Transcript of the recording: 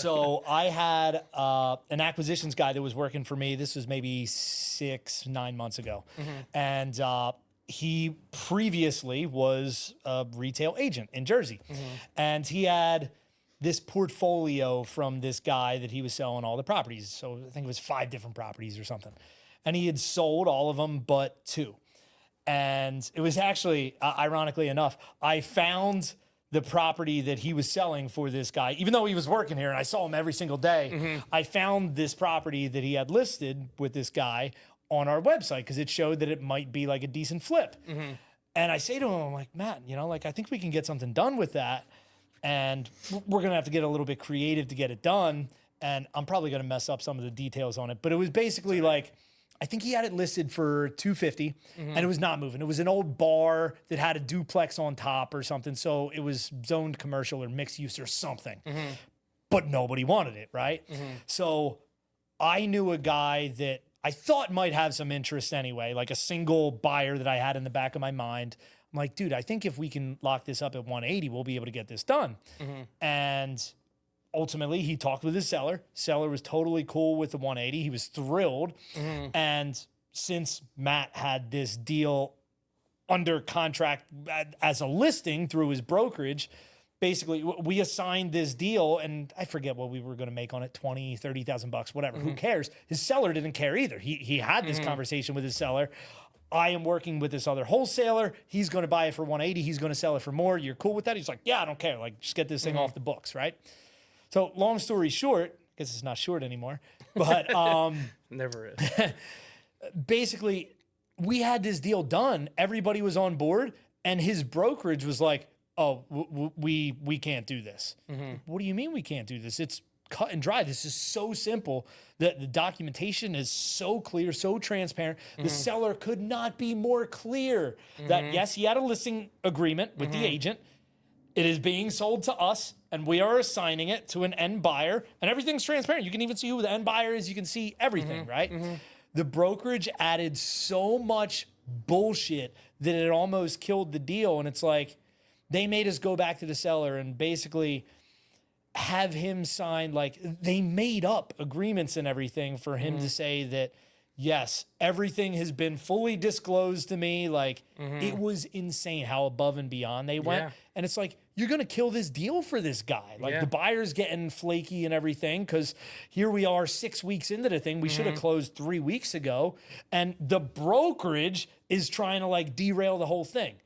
So I had an acquisitions guy that was working for me. This was maybe 9 months ago. And he previously was a retail agent in Jersey. And he had this portfolio from this guy that he was selling all the properties. So I think it was 5 different properties or something. And he had sold all of them but 2. And it was actually, ironically enough, I found the property that he was selling for this guy, even though he was working here and I saw him every single day. I found this property that he had listed with this guy on our website because it showed that it might be like a decent flip. And I say to him, I'm like, Matt, you know, like, I think we can get something done with that. And we're going to have to get a little bit creative to get it done. And I'm probably going to mess up some of the details on it. But it was basically like, I think he had it listed for $250 and it was not moving. It was an old bar that had a duplex on top or something. So it was zoned commercial or mixed use or something, but nobody wanted it, right? So I knew a guy that I thought might have some interest anyway, like a single buyer that I had in the back of my mind. I'm like, dude, I think if we can lock this up at 180, we'll be able to get this done. And ultimately, he talked with his seller. Seller was totally cool with the 180. He was thrilled. And since Matt had this deal under contract as a listing through his brokerage, basically we assigned this deal, and I forget what we were going to make on it, 20, 30,000 bucks, whatever. Who cares? His seller didn't care either. He had this conversation with his seller. I am working with this other wholesaler. He's going to buy it for 180. He's going to sell it for more. You're cool with that? He's like, yeah, I don't care. Like, just get this thing off the books, right? So long story short, I guess it's not short anymore, but Never is. basically we had this deal done. Everybody was on board and his brokerage was like, oh, we can't do this. What do you mean we can't do this? It's cut and dry. This is so simple. The documentation is so clear, so transparent. The seller could not be more clear that yes, he had a listing agreement with the agent. It is being sold to us, and we are assigning it to an end buyer, and everything's transparent. You can even see who the end buyer is. You can see everything, right? The brokerage added so much bullshit that it almost killed the deal, and it's like they made us go back to the seller and basically have him sign, like, they made up agreements and everything for him to say that, yes, everything has been fully disclosed to me. Like, it was insane how above and beyond they went. Yeah. And it's like, you're going to kill this deal for this guy. Like, the buyer's getting flaky and everything because here we are 6 weeks into the thing. We should have closed 3 weeks ago. And the brokerage is trying to, like, derail the whole thing.